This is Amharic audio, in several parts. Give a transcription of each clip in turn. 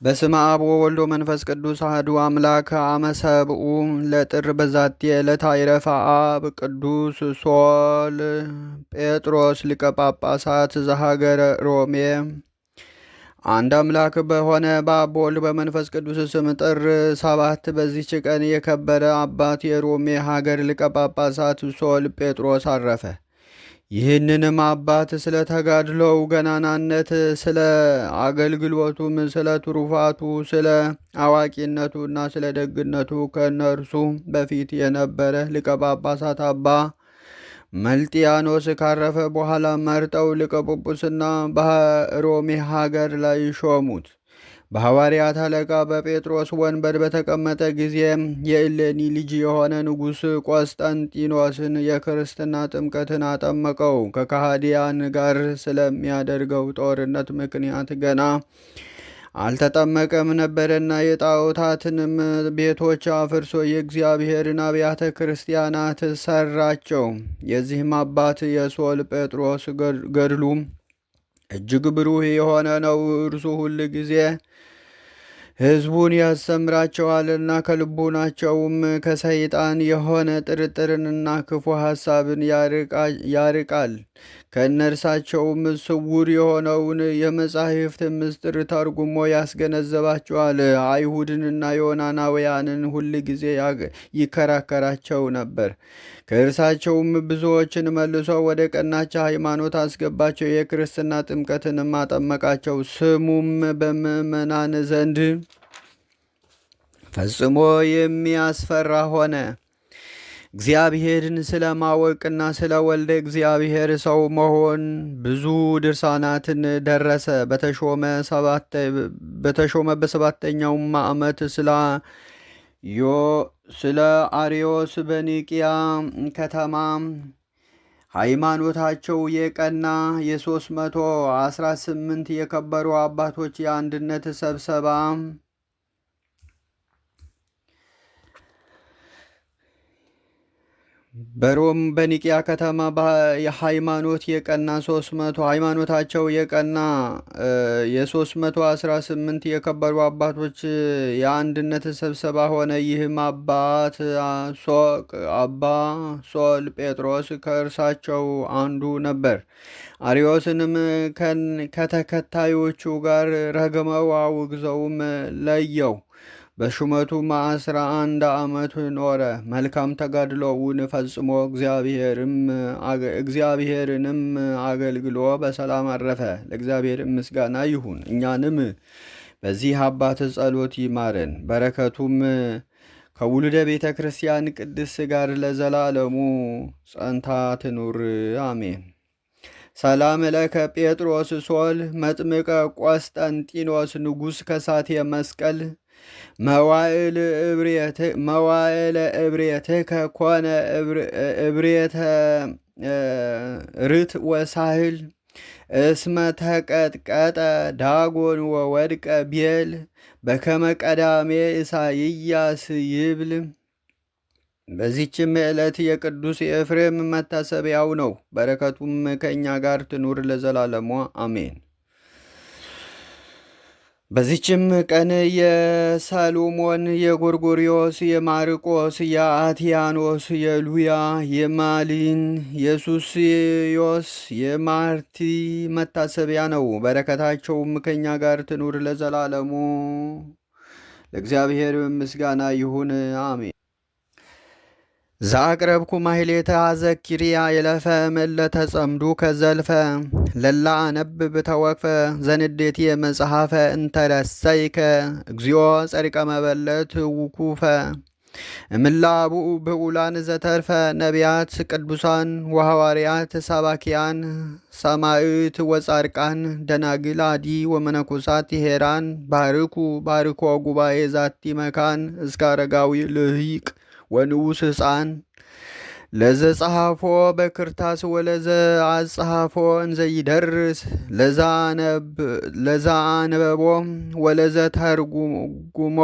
በስመ አብ ወወልድ ወመንፈስ ቅዱስ አሐዱ አምላክ አመ ሰብኡ ለጥር በዛቲ ዕለት አይረፈ አብ ቅዱስ ሶል ጴጥሮስ ሊቀ ጳጳሳት ዘሀገረ ሮሜ። አንድ አምላክ በሆነ በአብ በወልድ በመንፈስ ቅዱስ ስም ጥር 7 በዚች ቀን የከበረ አባት የሮሜ ሀገር ሊቀ ጳጳሳት ሶል ጴጥሮስ አረፈ። ይህንንም አባት ስለ ተጋድሎው ገናናነት፣ ስለ አገልግሎቱም፣ ስለ ትሩፋቱ፣ ስለ አዋቂነቱና ስለ ደግነቱ ከእነርሱ በፊት የነበረ ሊቀ ጳጳሳት አባ መልጢያኖስ ካረፈ በኋላ መርጠው ሊቀ ጵጵስና በሮሜ ሀገር ላይ ሾሙት። በሐዋርያት አለቃ በጴጥሮስ ወንበር በተቀመጠ ጊዜ የእሌኒ ልጅ የሆነ ንጉሥ ቆስጠንጢኖስን የክርስትና ጥምቀትን አጠመቀው። ከካህዲያን ጋር ስለሚያደርገው ጦርነት ምክንያት ገና አልተጠመቀም ነበርና የጣዖታትንም ቤቶች አፍርሶ የእግዚአብሔርን አብያተ ክርስቲያናት ሰራቸው። የዚህም አባት የሶል ጴጥሮስ ገድሉ እጅግ ብሩህ የሆነ ነው። እርሱ ሁል ጊዜ ሕዝቡን ያስተምራቸዋልና ከልቡናቸውም ከሰይጣን የሆነ ጥርጥርንና ክፉ ሐሳብን ያርቃል። ከእነርሳቸውም ስውር የሆነውን የመጻሕፍት ምስጢር ተርጉሞ ያስገነዘባቸዋል። አይሁድንና ዮናናውያንን ሁል ጊዜ ይከራከራቸው ነበር። ከእርሳቸውም ብዙዎችን መልሶ ወደ ቀናች ሃይማኖት አስገባቸው። የክርስትና ጥምቀትንም አጠመቃቸው። ስሙም በምዕመናን ዘንድ ፈጽሞ የሚያስፈራ ሆነ። እግዚአብሔርን ስለ ማወቅና ስለ ወልደ እግዚአብሔር ሰው መሆን ብዙ ድርሳናትን ደረሰ። በተሾመ በሰባተኛውም ዓመት ስለ አርዮስ በኒቅያ ከተማ ሃይማኖታቸው የቀና የ318 የከበሩ አባቶች የአንድነት ስብሰባ በሮም በኒቅያ ከተማ ሃይማኖታቸው የቀና የ318 የከበሩ አባቶች የአንድነት ስብሰባ ሆነ። ይህም አባ ሶል ጴጥሮስ ከእርሳቸው አንዱ ነበር። አርዮስንም ከተከታዮቹ ጋር ረግመው አውግዘውም ለየው። በሹመቱም 11 ዓመት ኖረ። መልካም ተጋድሎውን ፈጽሞ እግዚአብሔርንም አገልግሎ በሰላም አረፈ። ለእግዚአብሔር ምስጋና ይሁን። እኛንም በዚህ አባት ጸሎት ይማረን። በረከቱም ከውሉደ ቤተ ክርስቲያን ቅድስ ጋር ለዘላለሙ ጸንታ ትኑር አሜን። ሰላም ለከ ጴጥሮስ ሶል መጥምቀ ቆስጠንጢኖስ ንጉሥ ከሳቴ መስቀል መዋዕለ እብሬትከ ኮነ እብሬተ ርት ወሳህል እስመ ተቀጥቀጠ ዳጎን ወወድቀ ቤል በከመ ቀዳሜ ኢሳይያስ ይብል። በዚችም ዕለት የቅዱስ ኤፍሬም መታሰቢያው ነው። በረከቱም ከእኛ ጋር ትኑር ለዘላለሙ አሜን። በዚችም ቀን የሰሎሞን፣ የጎርጎሪዮስ፣ የማርቆስ፣ የአትያኖስ፣ የሉያ፣ የማሊን፣ የሱስዮስ፣ የማርቲ መታሰቢያ ነው። በረከታቸውም ከእኛ ጋር ትኑር ለዘላለሙ። ለእግዚአብሔር ምስጋና ይሁን አሜን። ዛቅረብኩ ማሕሌተ አዘኪርያ የለፈ መለተ ጸምዱ ከዘልፈ ለላ አነብብ ተወክፈ ዘንዴት የመጽሐፈ እንተረሰይከ እግዚኦ ጸሪቀ መበለት ውኩፈ እምላቡ ብዑላን ዘተርፈ ነቢያት ቅዱሳን ወሐዋርያት ሰባኪያን ሰማዕት ወጻድቃን ደናግል አዲ ወመነኮሳት ሄራን ባርኩ ባርኮ ጉባኤ ዛቲ መካን እስከ አረጋዊ ልሂቅ ወንዑስ ሕፃን ለዘ ጸሐፎ በክርታስ ወለዘ አጽሐፎ እንዘይደርስ ለዛ አንበቦ ወለዘ ተርጉሞ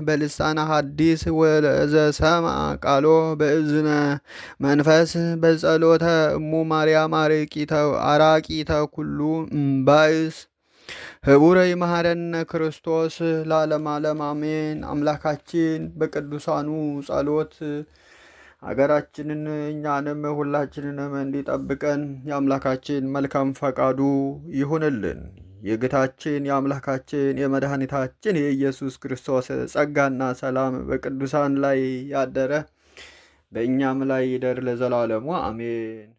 በልሳነ ሐዲስ ወለዘ ሰምዐ ቃሎ በእዝነ መንፈስ በጸሎተ እሙ ማርያም አራቂተ ኩሉ እምባእስ ህቡረ ይመሐረነ ክርስቶስ ለዓለም ዓለም አሜን። አምላካችን በቅዱሳኑ ጸሎት አገራችንን እኛንም ሁላችንንም እንዲጠብቀን የአምላካችን መልካም ፈቃዱ ይሁንልን። የጌታችን የአምላካችን የመድኃኒታችን የኢየሱስ ክርስቶስ ጸጋና ሰላም በቅዱሳን ላይ ያደረ በእኛም ላይ ይደር ለዘላለሙ አሜን።